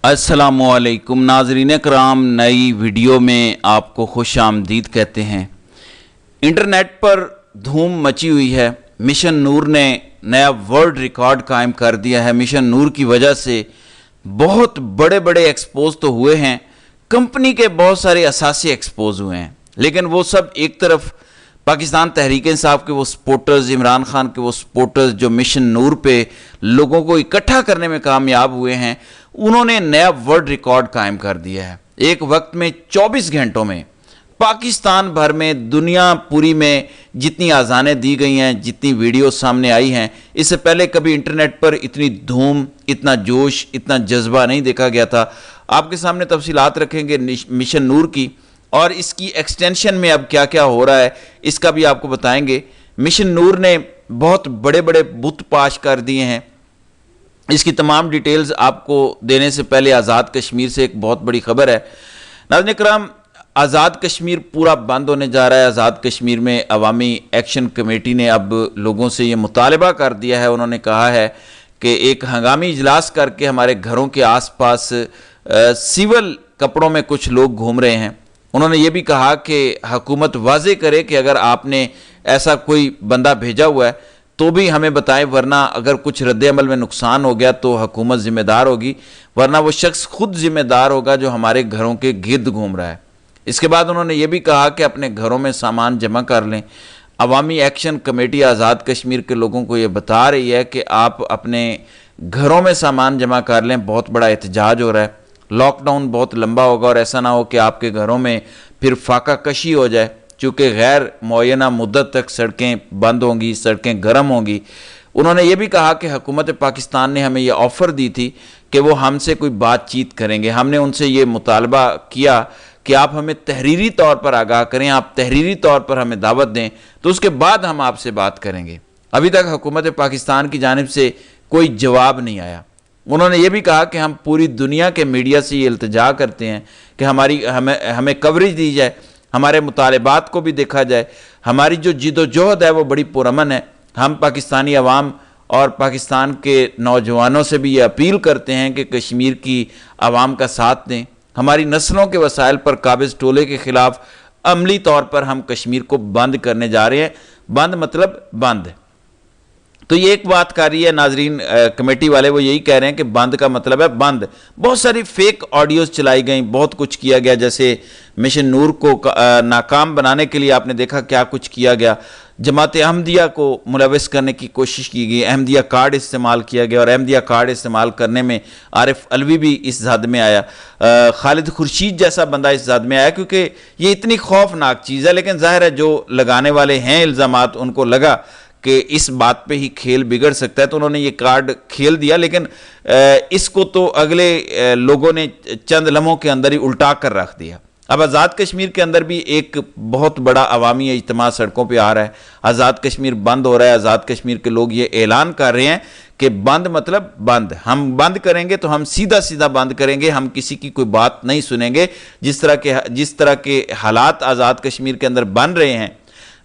अस्सलामुअलैकुम नाज़रीन कराम, नई वीडियो में आपको खुश आमदीद कहते हैं। इंटरनेट पर धूम मची हुई है। मिशन नूर ने नया वर्ल्ड रिकॉर्ड कायम कर दिया है। मिशन नूर की वजह से बहुत बड़े बड़े एक्सपोज तो हुए हैं, कंपनी के बहुत सारे असासी एक्सपोज हुए हैं, लेकिन वो सब एक तरफ पाकिस्तान तहरीक इंसाफ के वो सपोर्टर्स, इमरान खान के वो सपोर्टर्स जो मिशन नूर पे लोगों को इकट्ठा करने में कामयाब हुए हैं, उन्होंने नया वर्ल्ड रिकॉर्ड कायम कर दिया है। एक वक्त में 24 घंटों में पाकिस्तान भर में, दुनिया पूरी में जितनी आज़ानें दी गई हैं, जितनी वीडियो सामने आई हैं, इससे पहले कभी इंटरनेट पर इतनी धूम, इतना जोश, इतना जज्बा नहीं देखा गया था। आपके सामने तफसीलात रखेंगे मिशन नूर की, और इसकी एक्सटेंशन में अब क्या क्या हो रहा है इसका भी आपको बताएंगे। मिशन नूर ने बहुत बड़े बड़े बुत पाश कर दिए हैं। इसकी तमाम डिटेल्स आपको देने से पहले आज़ाद कश्मीर से एक बहुत बड़ी खबर है। नाज़रीन कराम, आज़ाद कश्मीर पूरा बंद होने जा रहा है। आज़ाद कश्मीर में अवामी एक्शन कमेटी ने अब लोगों से ये मुतालबा कर दिया है। उन्होंने कहा है कि एक हंगामी इजलास करके हमारे घरों के आसपास सिविल कपड़ों में कुछ लोग घूम रहे हैं। उन्होंने ये भी कहा कि हुकूमत वाज़े करे कि अगर आपने ऐसा कोई बंदा भेजा हुआ है तो भी हमें बताएं, वरना अगर कुछ रद्द-ए-अमल में नुकसान हो गया तो हुकूमत ज़िम्मेदार होगी, वरना वो शख्स खुद ज़िम्मेदार होगा जो हमारे घरों के गिर्द घूम रहा है। इसके बाद उन्होंने ये भी कहा कि अपने घरों में सामान जमा कर लें। अवामी एक्शन कमेटी आज़ाद कश्मीर के लोगों को ये बता रही है कि आप अपने घरों में सामान जमा कर लें। बहुत बड़ा एहतजाज हो रहा है। लॉकडाउन बहुत लंबा होगा और ऐसा ना हो कि आपके घरों में फिर फाका कशी हो जाए, चूँकि गैर मुअय्यना मुद्दत तक सड़कें बंद होंगी, सड़कें गर्म होंगी। उन्होंने ये भी कहा कि हुकूमत पाकिस्तान ने हमें ये ऑफ़र दी थी कि वो हमसे कोई बातचीत करेंगे। हमने उनसे ये मुतालबा किया कि आप हमें तहरीरी तौर पर आगाह करें, आप तहरीरी तौर पर हमें दावत दें, तो उसके बाद हम आपसे बात करेंगे। अभी तक हुकूमत पाकिस्तान की जानिब से कोई जवाब नहीं आया। उन्होंने ये भी कहा कि हम पूरी दुनिया के मीडिया से ये इल्तिजा करते हैं कि हमें कवरेज दी जाए, हमारे मुतालबात को भी देखा जाए। हमारी जो जिदोजहद है वो बड़ी पुरअमन है। हम पाकिस्तानी अवाम और पाकिस्तान के नौजवानों से भी ये अपील करते हैं कि कश्मीर की आवाम का साथ दें। हमारी नस्लों के वसाइल पर काबिज टोले के ख़िलाफ़ अमली तौर पर हम कश्मीर को बंद करने जा रहे हैं। बंद मतलब बंद। तो ये एक बात कर रही है नाजरीन कमेटी वाले, वो यही कह रहे हैं कि बंद का मतलब है बंद। बहुत सारी फेक ऑडियोज़ चलाई गई, बहुत कुछ किया गया। जैसे मिशन नूर को नाकाम बनाने के लिए आपने देखा क्या कुछ किया गया। जमात अहमदिया को मुलविस करने की कोशिश की गई, अहमदिया कार्ड इस्तेमाल किया गया, और अहमदिया कार्ड इस्तेमाल करने में आरिफ अलवी भी इस जद में आया, खालिद खुर्शीद जैसा बंदा इस जद में आया, क्योंकि ये इतनी खौफनाक चीज़ है। लेकिन जाहिर है जो लगाने वाले हैं इल्ज़ामात, उनको लगा कि इस बात पे ही खेल बिगड़ सकता है, तो उन्होंने ये कार्ड खेल दिया। लेकिन इसको तो अगले लोगों ने चंद लम्हों के अंदर ही उल्टा कर रख दिया। अब आज़ाद कश्मीर के अंदर भी एक बहुत बड़ा अवामी इज्तिमा सड़कों पे आ रहा है। आज़ाद कश्मीर बंद हो रहा है। आज़ाद कश्मीर के लोग ये ऐलान कर रहे हैं कि बंद मतलब बंद। हम बंद करेंगे तो हम सीधा सीधा बंद करेंगे, हम किसी की कोई बात नहीं सुनेंगे। जिस तरह के हालात आज़ाद कश्मीर के अंदर बन रहे हैं,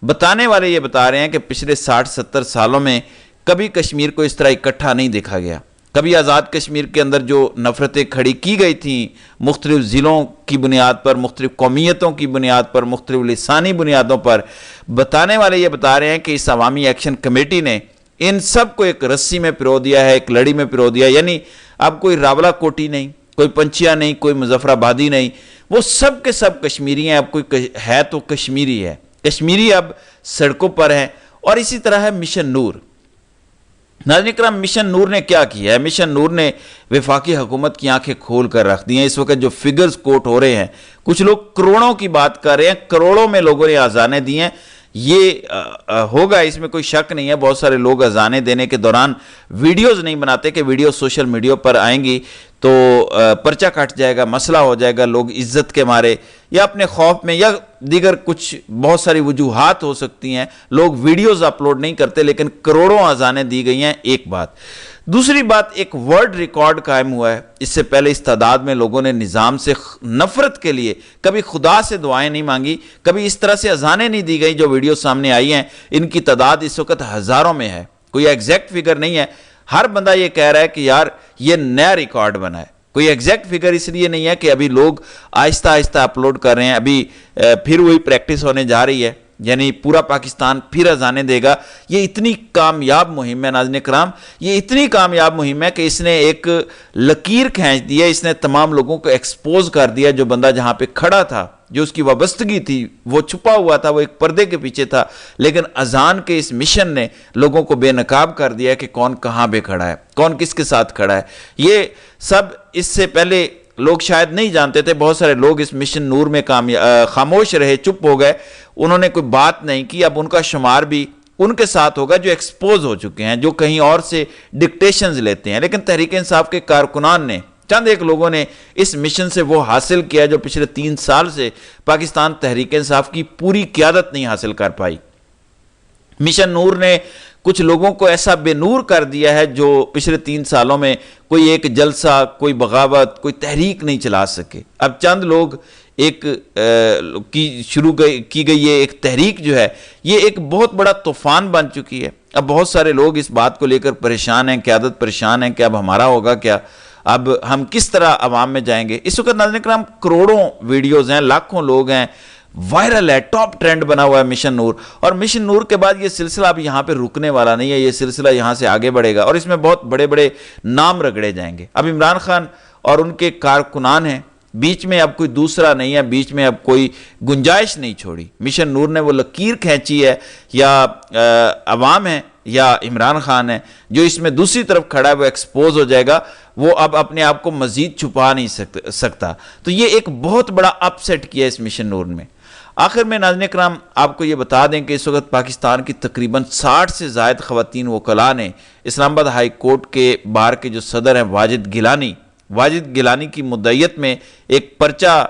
बताने वाले ये बता रहे हैं कि पिछले 60-70 सालों में कभी कश्मीर को इस तरह इकट्ठा नहीं देखा गया। कभी आज़ाद कश्मीर के अंदर जो नफ़रतें खड़ी की गई थी मुख्तलिफ़ ज़िलों की बुनियाद पर, मुख्तलिफ़ कौमियतों की बुनियाद पर, मुख्तलिफ़ लिसानी बुनियादों पर, बताने वाले ये बता रहे हैं कि इस अवामी एक्शन कमेटी ने इन सब को एक रस्सी में पिरो दिया है, एक लड़ी में पिरो दिया। यानी अब कोई रावला कोटी नहीं, कोई पंचिया नहीं, कोई मुजफ्फराबादी नहीं, वो सब के सब कश्मीरी हैं। अब कोई है तो कश्मीरी है। कश्मीरी अब सड़कों पर है। और इसी तरह है मिशन नूर। नाज़रीन कराम, मिशन नूर ने क्या किया है? मिशन नूर ने वफाकी हुकूमत की आंखें खोल कर रख दी हैं। इस वक्त जो फिगर्स कोट हो रहे हैं, कुछ लोग करोड़ों की बात कर रहे हैं, करोड़ों में लोगों ने अजानें दी हैं। ये होगा, इसमें कोई शक नहीं है। बहुत सारे लोग अजानें देने के दौरान वीडियोज़ नहीं बनाते कि वीडियो सोशल मीडिया पर आएंगी तो पर्चा कट जाएगा, मसला हो जाएगा। लोग इज्जत के मारे या अपने खौफ में या दीगर कुछ बहुत सारी वजूहात हो सकती हैं, लोग वीडियोज़ अपलोड नहीं करते, लेकिन करोड़ों अजानें दी गई हैं। एक बात। दूसरी बात, एक वर्ल्ड रिकॉर्ड कायम हुआ है। इससे पहले इस तादाद में लोगों ने निज़ाम से नफ़रत के लिए कभी खुदा से दुआएं नहीं मांगी, कभी इस तरह से अजानें नहीं दी गई जो वीडियो सामने आई हैं। इनकी तादाद इस वक्त हज़ारों में है, कोई एग्जैक्ट फिगर नहीं है। हर बंदा ये कह रहा है कि यार ये नया रिकॉर्ड बना है। کوئی ایگزیکٹ فگر اس لیے نہیں ہے کہ ابھی لوگ آہستہ آہستہ اپلوڈ کر رہے ہیں، ابھی پھر وہی پریکٹس ہونے جا رہی ہے، یعنی پورا پاکستان پھر اذانیں دے گا۔ یہ اتنی کامیاب مہم ہے ناظرین کرام، یہ اتنی کامیاب مہم ہے کہ اس نے ایک لکیر کھینچ دی ہے، اس نے تمام لوگوں کو ایکسپوز کر دیا۔ جو بندہ جہاں پہ کھڑا تھا، جو اس کی وابستگی تھی، وہ چھپا ہوا تھا، وہ ایک پردے کے پیچھے تھا، لیکن اذان کے اس مشن نے لوگوں کو بے نقاب کر دیا کہ کون کہاں پہ کھڑا ہے، کون کس کے ساتھ کھڑا ہے۔ یہ سب اس سے پہلے لوگ شاید نہیں جانتے تھے، بہت سارے لوگ اس مشن نور میں خاموش رہے، چپ ہو گئے، انہوں نے کوئی بات نہیں کی۔ اب ان کا شمار بھی ان کے ساتھ ہوگا جو ایکسپوز ہو چکے ہیں، جو کہیں اور سے ڈکٹیشنز لیتے ہیں۔ لیکن تحریک انصاف کے کارکنان نے، چند ایک لوگوں نے اس مشن سے وہ حاصل کیا جو پچھلے 3 سال سے پاکستان تحریک انصاف کی پوری قیادت نہیں حاصل کر پائی۔ مشن نور نے کچھ لوگوں کو ایسا بے نور کر دیا ہے جو پچھلے 3 سالوں میں کوئی ایک جلسہ، کوئی بغاوت، کوئی تحریک نہیں چلا سکے۔ اب چند لوگ ایک شروع کی گئی یہ ایک تحریک جو ہے، یہ ایک بہت بڑا طوفان بن چکی ہے۔ اب بہت سارے لوگ اس بات کو لے کر پریشان ہیں، قیادت پریشان ہیں کہ اب ہمارا ہوگا کیا، اب ہم کس طرح عوام میں جائیں گے۔ اس وقت ناظرین کرام کروڑوں ویڈیوز ہیں، لاکھوں لوگ ہیں، وائرل ہے، ٹاپ ٹرینڈ بنا ہوا ہے مشن نور۔ اور مشن نور کے بعد یہ سلسلہ اب یہاں پہ رکنے والا نہیں ہے، یہ سلسلہ یہاں سے آگے بڑھے گا اور اس میں بہت بڑے بڑے نام رگڑے جائیں گے۔ اب عمران خان اور ان کے کارکنان ہیں، بیچ میں اب کوئی دوسرا نہیں ہے، بیچ میں اب کوئی گنجائش نہیں چھوڑی۔ مشن نور نے وہ لکیر کھینچی ہے، یا عوام ہے یا عمران خان ہے، جو اس میں دوسری طرف کھڑا ہے وہ ایکسپوز ہو جائے گا، وہ اب اپنے آپ کو مزید چھپا نہیں سکتا۔ تو یہ ایک بہت بڑا اپ سیٹ کیا ہے اس مشن نور میں۔ آخر میں ناظرین کرام آپ کو یہ بتا دیں کہ اس وقت پاکستان کی تقریباً 60 سے زائد خواتین وکلاء نے اسلام آباد ہائی کورٹ کے بار کے جو صدر ہیں واجد گیلانی کی مدعیت میں ایک پرچہ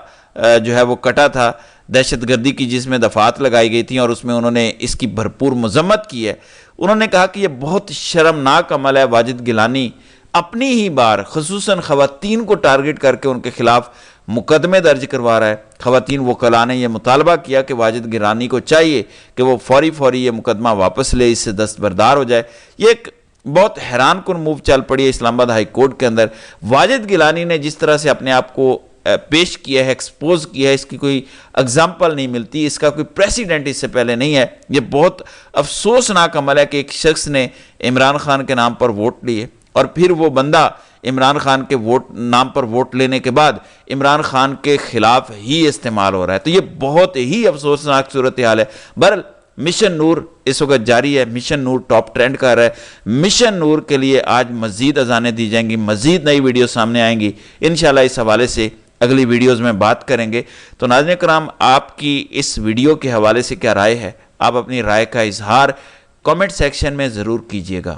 جو ہے وہ کٹا تھا دہشت گردی کی، جس میں دفعات لگائی گئی تھیں اور اس میں انہوں نے اس کی بھرپور مذمت کی ہے۔ انہوں نے کہا کہ یہ بہت شرمناک عمل ہے، واجد گیلانی اپنی ہی بار خصوصاً خواتین کو ٹارگٹ کر کے ان کے خلاف مقدمے درج کروا رہا ہے۔ خواتین وکلاء نے یہ مطالبہ کیا کہ واجد گیلانی کو چاہیے کہ وہ فوری یہ مقدمہ واپس لے، اس سے دستبردار ہو جائے۔ یہ ایک بہت حیران کن موو چل پڑی ہے اسلام آباد ہائی کورٹ کے اندر۔ واجد گیلانی نے جس طرح سے اپنے آپ کو پیش کیا ہے، ایکسپوز کیا ہے، اس کی کوئی اگزامپل نہیں ملتی، اس کا کوئی پریسیڈنٹ اس سے پہلے نہیں ہے۔ یہ بہت افسوسناک عمل ہے کہ ایک شخص نے عمران خان کے نام پر ووٹ لیے اور پھر وہ بندہ عمران خان کے نام پر ووٹ لینے کے بعد عمران خان کے خلاف ہی استعمال ہو رہا ہے۔ تو یہ بہت ہی افسوسناک صورتحال ہے۔ بہرحال مشن نور اس وقت جاری ہے، مشن نور ٹاپ ٹرینڈ کر رہا ہے۔ مشن نور کے لیے آج مزید اذانیں دی جائیں گی، مزید نئی ویڈیو سامنے آئیں گی، انشاءاللہ اس حوالے سے اگلی ویڈیوز میں بات کریں گے۔ تو ناظرین کرام آپ کی اس ویڈیو کے حوالے سے کیا رائے ہے؟ آپ اپنی رائے کا اظہار کامنٹ سیکشن میں ضرور کیجیے گا۔